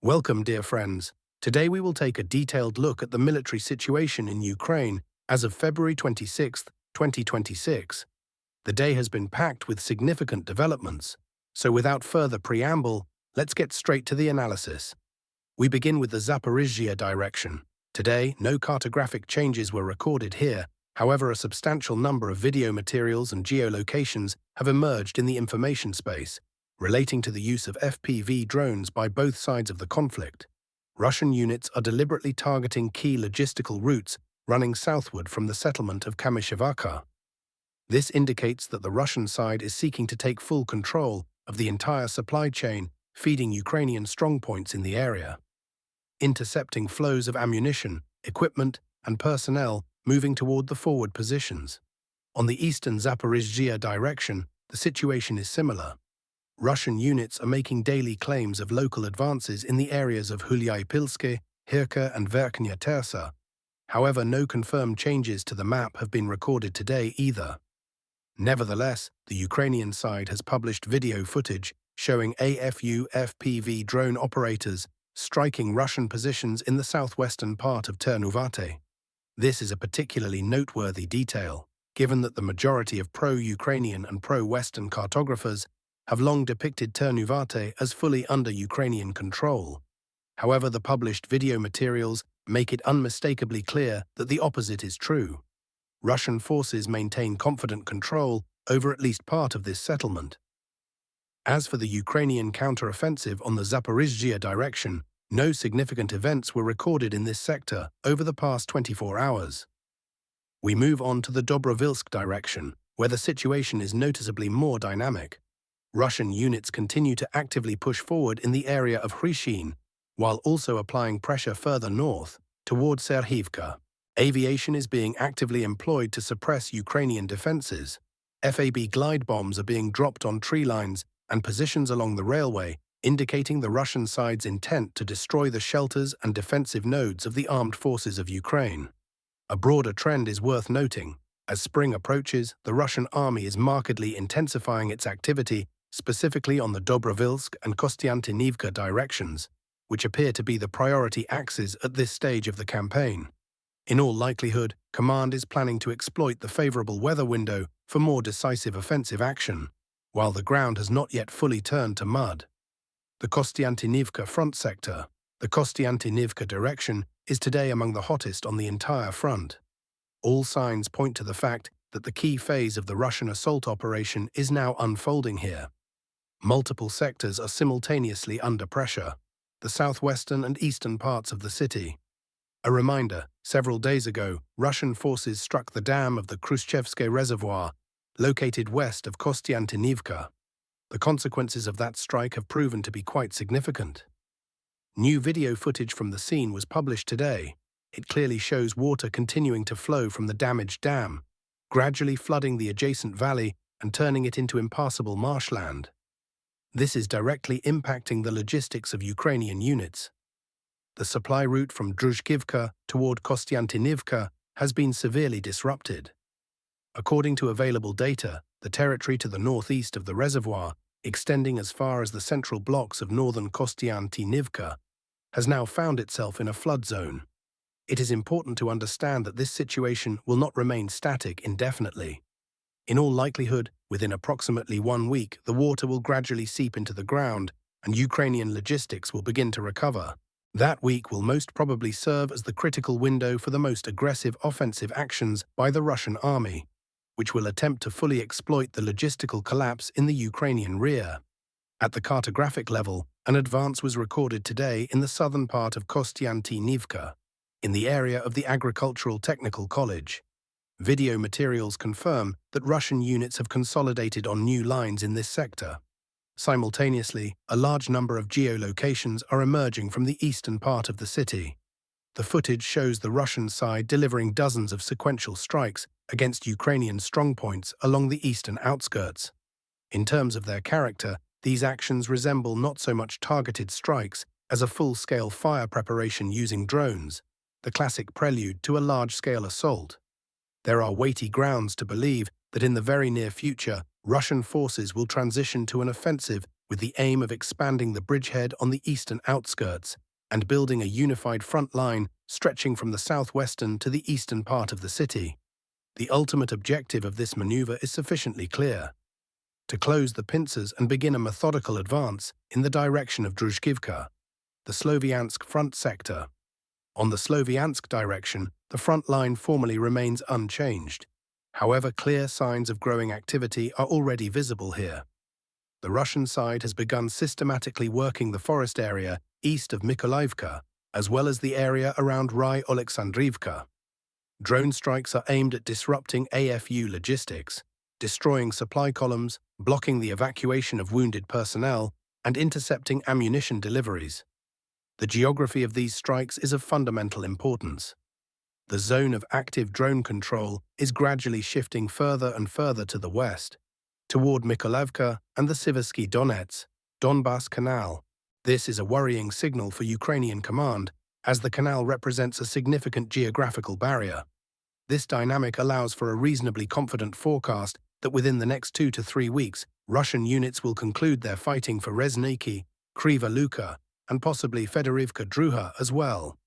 Welcome, dear friends. Today we will take a detailed look at the military situation in Ukraine as of February 26, 2026. The day has been packed with significant developments, so without further preamble, let's get straight to the analysis. We begin with the Zaporizhzhia direction. Today, no cartographic changes were recorded here, however a substantial number of video materials and geolocations have emerged in the information space, relating to the use of FPV drones by both sides of the conflict. Russian units are deliberately targeting key logistical routes running southward from the settlement of Kamyshyvaka. This indicates that the Russian side is seeking to take full control of the entire supply chain, feeding Ukrainian strongpoints in the area, intercepting flows of ammunition, equipment, and personnel moving toward the forward positions. On the eastern Zaporizhzhia direction, the situation is similar. Russian units are making daily claims of local advances in the areas of Hulyai-Pilske, Hirka, and Verkhnya Tersa. However, no confirmed changes to the map have been recorded today either. Nevertheless, the Ukrainian side has published video footage showing AFU FPV drone operators striking Russian positions in the southwestern part of Ternuvate. This is a particularly noteworthy detail, given that the majority of pro-Ukrainian and pro-Western cartographers have long depicted Ternuvate as fully under Ukrainian control. However, the published video materials make it unmistakably clear that the opposite is true. Russian forces maintain confident control over at least part of this settlement. As for the Ukrainian counter-offensive on the Zaporizhzhia direction, no significant events were recorded in this sector over the past 24 hours. We move on to the Dobropillia direction, where the situation is noticeably more dynamic. Russian units continue to actively push forward in the area of Hryshyn, while also applying pressure further north, toward Serhivka. Aviation is being actively employed to suppress Ukrainian defenses. FAB glide bombs are being dropped on tree lines and positions along the railway, indicating the Russian side's intent to destroy the shelters and defensive nodes of the armed forces of Ukraine. A broader trend is worth noting. As spring approaches, the Russian army is markedly intensifying its activity, specifically on the Dobropillia and Kostantinovka directions, which appear to be the priority axes at this stage of the campaign. In all likelihood, command is planning to exploit the favorable weather window for more decisive offensive action, while the ground has not yet fully turned to mud. The Kostantinovka front sector. The Kostantinovka direction is today among the hottest on the entire front. All signs point to the fact that the key phase of the Russian assault operation is now unfolding here. Multiple sectors are simultaneously under pressure, the southwestern and eastern parts of the city. A reminder, several days ago, Russian forces struck the dam of the Khrushchevsky Reservoir, located west of Kostantinovka. The consequences of that strike have proven to be quite significant. New video footage from the scene was published today. It clearly shows water continuing to flow from the damaged dam, gradually flooding the adjacent valley and turning it into impassable marshland. This is directly impacting the logistics of Ukrainian units. The supply route from Druzhkivka toward Kostantinovka has been severely disrupted. According to available data, the territory to the northeast of the reservoir, extending as far as the central blocks of northern Kostantinovka, has now found itself in a flood zone. It is important to understand that this situation will not remain static indefinitely. In all likelihood, within approximately 1 week, the water will gradually seep into the ground and Ukrainian logistics will begin to recover. That week will most probably serve as the critical window for the most aggressive offensive actions by the Russian army, which will attempt to fully exploit the logistical collapse in the Ukrainian rear. At the cartographic level, an advance was recorded today in the southern part of Kostantinovka, in the area of the Agricultural Technical College. Video materials confirm that Russian units have consolidated on new lines in this sector. Simultaneously, a large number of geolocations are emerging from the eastern part of the city. The footage shows the Russian side delivering dozens of sequential strikes against Ukrainian strongpoints along the eastern outskirts. In terms of their character, these actions resemble not so much targeted strikes as a full-scale fire preparation using drones, the classic prelude to a large-scale assault. There are weighty grounds to believe that in the very near future, Russian forces will transition to an offensive with the aim of expanding the bridgehead on the eastern outskirts and building a unified front line stretching from the southwestern to the eastern part of the city. The ultimate objective of this maneuver is sufficiently clear: to close the pincers and begin a methodical advance in the direction of Druzhkivka, the Sloviansk front sector. On the Sloviansk direction, the front line formally remains unchanged. However, clear signs of growing activity are already visible here. The Russian side has begun systematically working the forest area east of Mykolaiivka, as well as the area around Oleksandrivka. Drone strikes are aimed at disrupting AFU logistics, destroying supply columns, blocking the evacuation of wounded personnel, and intercepting ammunition deliveries. The geography of these strikes is of fundamental importance. The zone of active drone control is gradually shifting further and further to the west, toward Mykolaiivka and the Siversky Donets, Donbass Canal. This is a worrying signal for Ukrainian command, as the canal represents a significant geographical barrier. This dynamic allows for a reasonably confident forecast that within the next 2 to 3 weeks, Russian units will conclude their fighting for Rezhniki, Kriva Luka, and possibly Fedorivka Druha as well.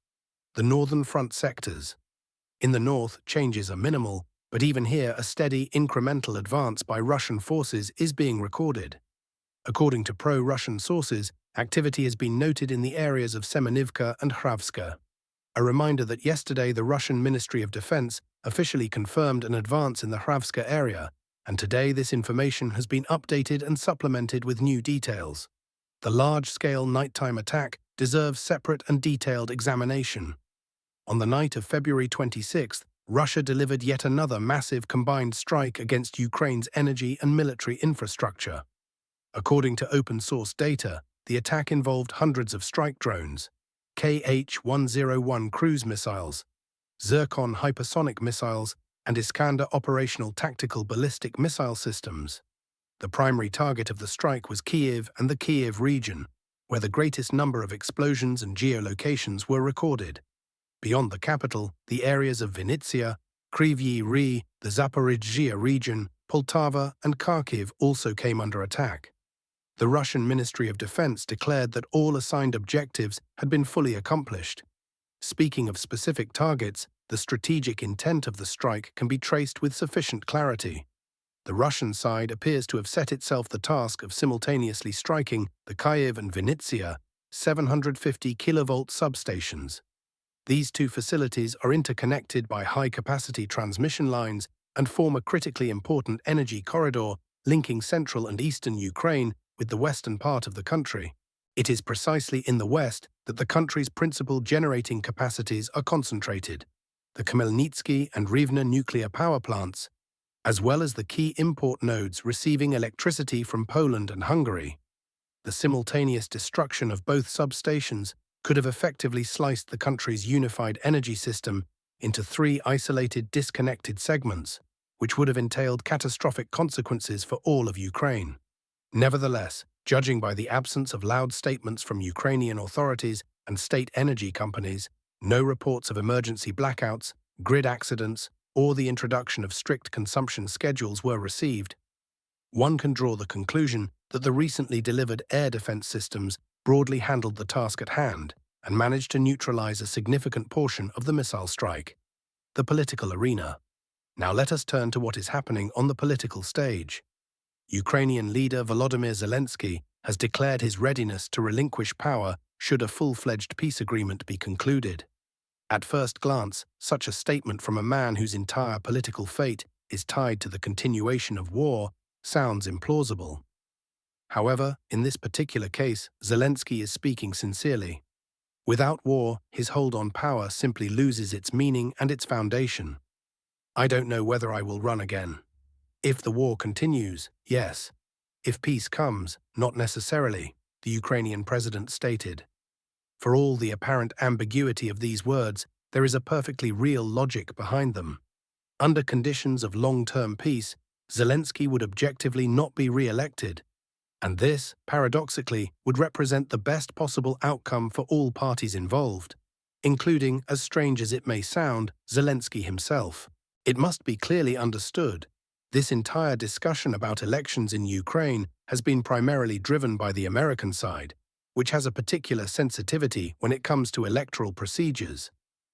The northern front sectors. In the north, changes are minimal, but even here a steady, incremental advance by Russian forces is being recorded. According to pro-Russian sources, activity has been noted in the areas of Semenivka and Hravska. A reminder that yesterday the Russian Ministry of Defense officially confirmed an advance in the Hravska area, and today this information has been updated and supplemented with new details. The large-scale nighttime attack deserves separate and detailed examination. On the night of February 26th, Russia delivered yet another massive combined strike against Ukraine's energy and military infrastructure. According to open-source data, the attack involved hundreds of strike drones, Kh-101 cruise missiles, Zircon hypersonic missiles, and Iskander operational tactical ballistic missile systems. The primary target of the strike was Kyiv and the Kyiv region, where the greatest number of explosions and geolocations were recorded. Beyond the capital, the areas of Vinnytsia, Kryvyi Rih, the Zaporizhzhia region, Poltava, and Kharkiv also came under attack. The Russian Ministry of Defense declared that all assigned objectives had been fully accomplished. Speaking of specific targets, the strategic intent of the strike can be traced with sufficient clarity. The Russian side appears to have set itself the task of simultaneously striking the Kyiv and Vinnytsia 750 kilovolt substations. These two facilities are interconnected by high-capacity transmission lines and form a critically important energy corridor linking central and eastern Ukraine with the western part of the country. It is precisely in the west that the country's principal generating capacities are concentrated: the Khmelnytsky and Rivne nuclear power plants, as well as the key import nodes receiving electricity from Poland and Hungary. The simultaneous destruction of both substations could have effectively sliced the country's unified energy system into 3 isolated, disconnected segments, which would have entailed catastrophic consequences for all of Ukraine. Nevertheless, judging by the absence of loud statements from Ukrainian authorities and state energy companies, no reports of emergency blackouts, grid accidents, or the introduction of strict consumption schedules were received. One can draw the conclusion that the recently delivered air defense systems broadly handled the task at hand and managed to neutralize a significant portion of the missile strike. The political arena. Now let us turn to what is happening on the political stage. Ukrainian leader Volodymyr Zelensky has declared his readiness to relinquish power should a full-fledged peace agreement be concluded. At first glance, such a statement from a man whose entire political fate is tied to the continuation of war sounds implausible. However, in this particular case, Zelensky is speaking sincerely. Without war, his hold on power simply loses its meaning and its foundation. I don't know whether I will run again. If the war continues, yes. If peace comes, not necessarily, the Ukrainian president stated. For all the apparent ambiguity of these words, there is a perfectly real logic behind them. Under conditions of long-term peace, Zelensky would objectively not be re-elected, and this, paradoxically, would represent the best possible outcome for all parties involved, including, as strange as it may sound, Zelensky himself. It must be clearly understood, this entire discussion about elections in Ukraine has been primarily driven by the American side, which has a particular sensitivity when it comes to electoral procedures.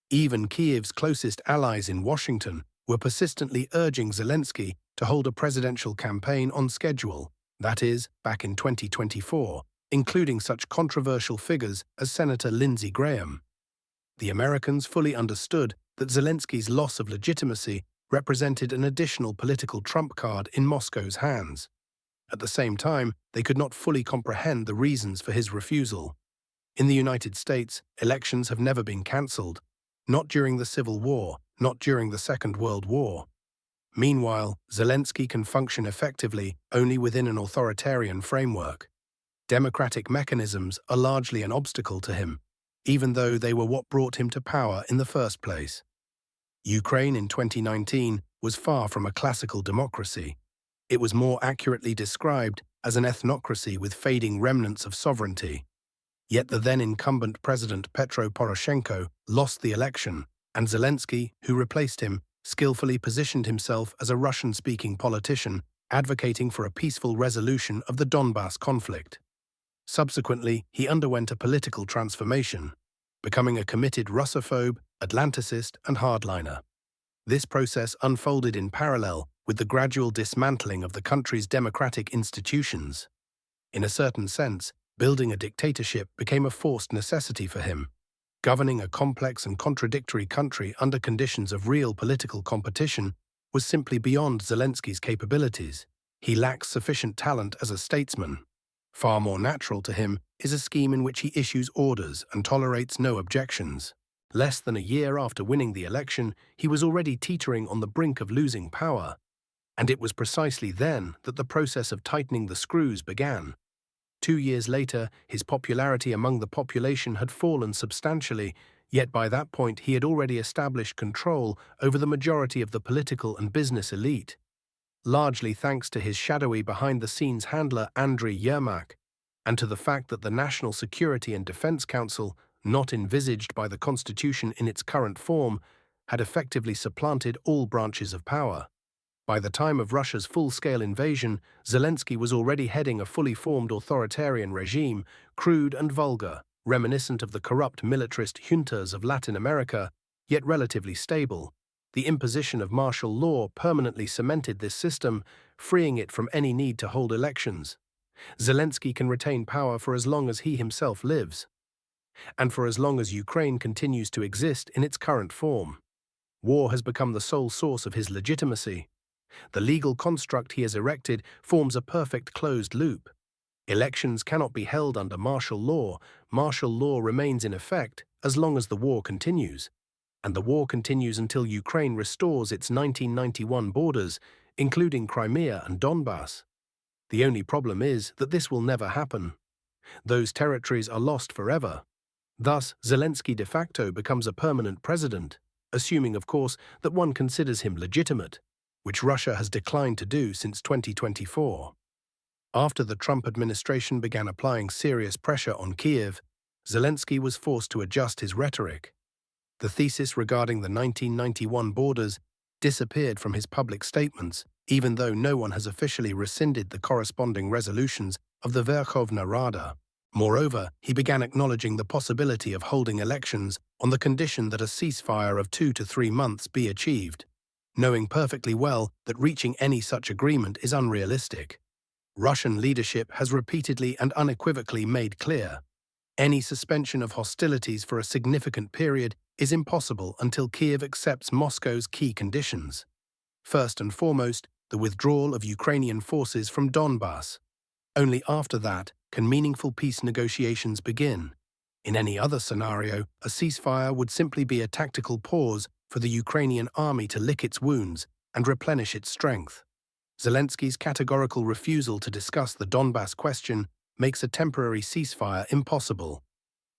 Even Kyiv's closest allies in Washington were persistently urging Zelensky to hold a presidential campaign on schedule, that is, back in 2024, including such controversial figures as Senator Lindsey Graham. The Americans fully understood that Zelensky's loss of legitimacy represented an additional political trump card in Moscow's hands. At the same time, they could not fully comprehend the reasons for his refusal. In the United States, elections have never been cancelled, not during the Civil War, not during the Second World War. Meanwhile, Zelensky can function effectively only within an authoritarian framework. Democratic mechanisms are largely an obstacle to him, even though they were what brought him to power in the first place. Ukraine in 2019 was far from a classical democracy. It was more accurately described as an ethnocracy with fading remnants of sovereignty. Yet the then-incumbent President Petro Poroshenko lost the election, and Zelensky, who replaced him, skillfully positioned himself as a Russian-speaking politician advocating for a peaceful resolution of the Donbas conflict. Subsequently, he underwent a political transformation, becoming a committed Russophobe, Atlanticist, and hardliner. This process unfolded in parallel with the gradual dismantling of the country's democratic institutions. In a certain sense, building a dictatorship became a forced necessity for him. Governing a complex and contradictory country under conditions of real political competition was simply beyond Zelensky's capabilities. He lacks sufficient talent as a statesman. Far more natural to him is a scheme in which he issues orders and tolerates no objections. Less than a year after winning the election, he was already teetering on the brink of losing power. And it was precisely then that the process of tightening the screws began. 2 years later, his popularity among the population had fallen substantially, yet by that point he had already established control over the majority of the political and business elite. Largely thanks to his shadowy behind-the-scenes handler Andriy Yermak, and to the fact that the National Security and Defense Council, not envisaged by the Constitution in its current form, had effectively supplanted all branches of power. By the time of Russia's full-scale invasion, Zelensky was already heading a fully formed authoritarian regime, crude and vulgar, reminiscent of the corrupt militarist juntas of Latin America, yet relatively stable. The imposition of martial law permanently cemented this system, freeing it from any need to hold elections. Zelensky can retain power for as long as he himself lives, and for as long as Ukraine continues to exist in its current form. War has become the sole source of his legitimacy. The legal construct he has erected forms a perfect closed loop. Elections cannot be held under martial law. Martial law remains in effect as long as the war continues. And the war continues until Ukraine restores its 1991 borders, including Crimea and Donbas. The only problem is that this will never happen. Those territories are lost forever. Thus, Zelensky de facto becomes a permanent president, assuming, of course, that one considers him legitimate, which Russia has declined to do since 2024. After the Trump administration began applying serious pressure on Kyiv, Zelensky was forced to adjust his rhetoric. The thesis regarding the 1991 borders disappeared from his public statements, even though no one has officially rescinded the corresponding resolutions of the Verkhovna Rada. Moreover, he began acknowledging the possibility of holding elections on the condition that a ceasefire of 2 to 3 months be achieved, knowing perfectly well that reaching any such agreement is unrealistic. Russian leadership has repeatedly and unequivocally made clear, any suspension of hostilities for a significant period is impossible until Kyiv accepts Moscow's key conditions. First and foremost, the withdrawal of Ukrainian forces from Donbas. Only after that can meaningful peace negotiations begin. In any other scenario, a ceasefire would simply be a tactical pause for the Ukrainian army to lick its wounds and replenish its strength. Zelensky's categorical refusal to discuss the Donbas question makes a temporary ceasefire impossible,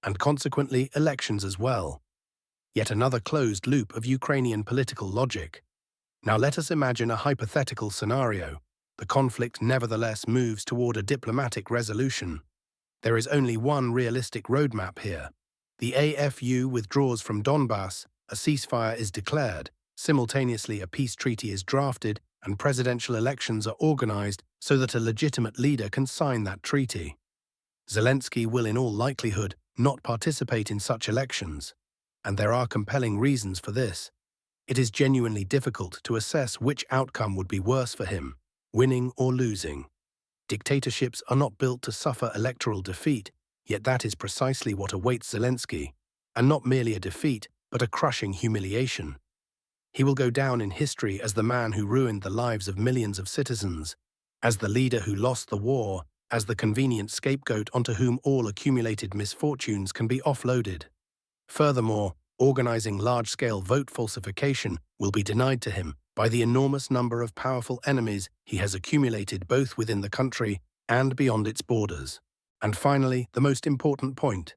and consequently elections as well. Yet another closed loop of Ukrainian political logic. Now let us imagine a hypothetical scenario. The conflict nevertheless moves toward a diplomatic resolution. There is only one realistic roadmap here. The AFU withdraws from Donbas, a ceasefire is declared, simultaneously a peace treaty is drafted, and presidential elections are organized so that a legitimate leader can sign that treaty. Zelensky will in all likelihood not participate in such elections, and there are compelling reasons for this. It is genuinely difficult to assess which outcome would be worse for him, winning or losing. Dictatorships are not built to suffer electoral defeat, yet that is precisely what awaits Zelensky, and not merely a defeat, but a crushing humiliation. He will go down in history as the man who ruined the lives of millions of citizens, as the leader who lost the war, as the convenient scapegoat onto whom all accumulated misfortunes can be offloaded. Furthermore, organizing large-scale vote falsification will be denied to him by the enormous number of powerful enemies he has accumulated both within the country and beyond its borders. And finally, the most important point.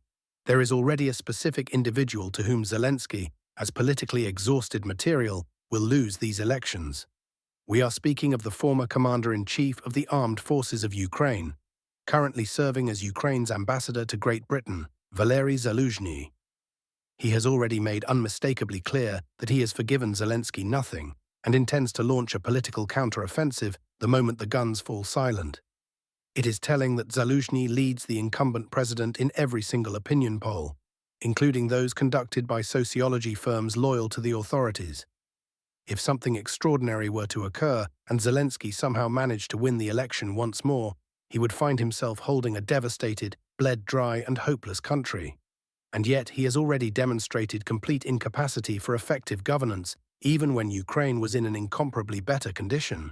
There is already a specific individual to whom Zelensky, as politically exhausted material, will lose these elections. We are speaking of the former commander-in-chief of the armed forces of Ukraine, currently serving as Ukraine's ambassador to Great Britain, Valery Zaluzhny. He has already made unmistakably clear that he has forgiven Zelensky nothing and intends to launch a political counter-offensive the moment the guns fall silent. It is telling that Zaluzhny leads the incumbent president in every single opinion poll, including those conducted by sociology firms loyal to the authorities. If something extraordinary were to occur and Zelensky somehow managed to win the election once more, he would find himself holding a devastated, bled-dry and hopeless country. And yet he has already demonstrated complete incapacity for effective governance, even when Ukraine was in an incomparably better condition.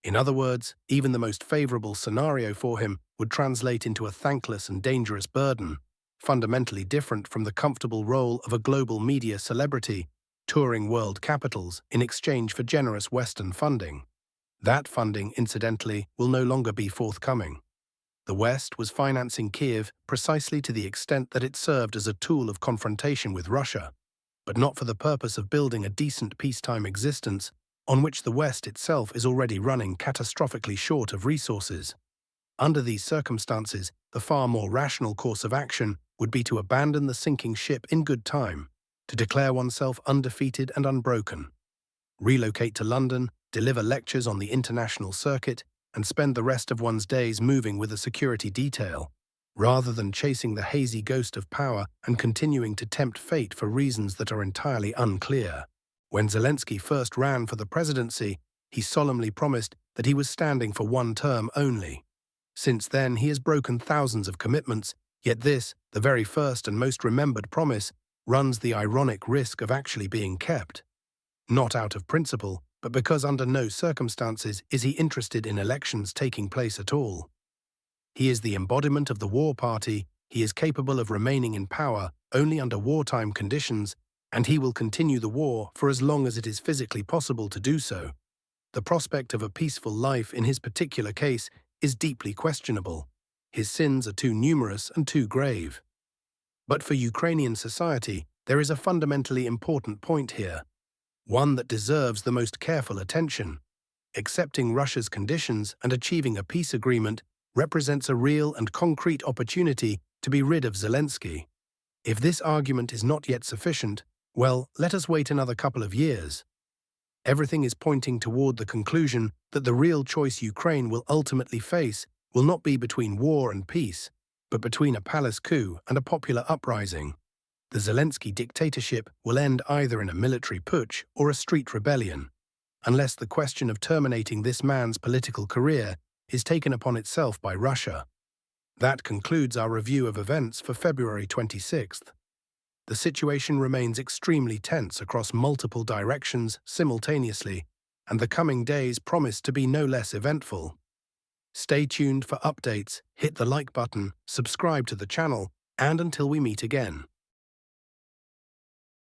In other words, even the most favorable scenario for him would translate into a thankless and dangerous burden, fundamentally different from the comfortable role of a global media celebrity touring world capitals in exchange for generous Western funding. That funding, incidentally, will no longer be forthcoming. The West was financing Kiev precisely to the extent that it served as a tool of confrontation with Russia, but not for the purpose of building a decent peacetime existence on which the West itself is already running catastrophically short of resources. Under these circumstances, the far more rational course of action would be to abandon the sinking ship in good time, to declare oneself undefeated and unbroken, relocate to London, deliver lectures on the international circuit, and spend the rest of one's days moving with a security detail, rather than chasing the hazy ghost of power and continuing to tempt fate for reasons that are entirely unclear. When Zelensky first ran for the presidency, he solemnly promised that he was standing for one term only. Since then, he has broken thousands of commitments, yet this, the very first and most remembered promise, runs the ironic risk of actually being kept. Not out of principle, but because under no circumstances is he interested in elections taking place at all. He is the embodiment of the war party, he is capable of remaining in power only under wartime conditions, and he will continue the war for as long as it is physically possible to do so. The prospect of a peaceful life in his particular case is deeply questionable. His sins are too numerous and too grave. But for Ukrainian society, there is a fundamentally important point here, one that deserves the most careful attention. Accepting Russia's conditions and achieving a peace agreement represents a real and concrete opportunity to be rid of Zelensky. If this argument is not yet sufficient, well, let us wait another couple of years. Everything is pointing toward the conclusion that the real choice Ukraine will ultimately face will not be between war and peace, but between a palace coup and a popular uprising. The Zelensky dictatorship will end either in a military putsch or a street rebellion, unless the question of terminating this man's political career is taken upon itself by Russia. That concludes our review of events for February 26th. The situation remains extremely tense across multiple directions simultaneously, and the coming days promise to be no less eventful. Stay tuned for updates, hit the like button, subscribe to the channel, and until we meet again.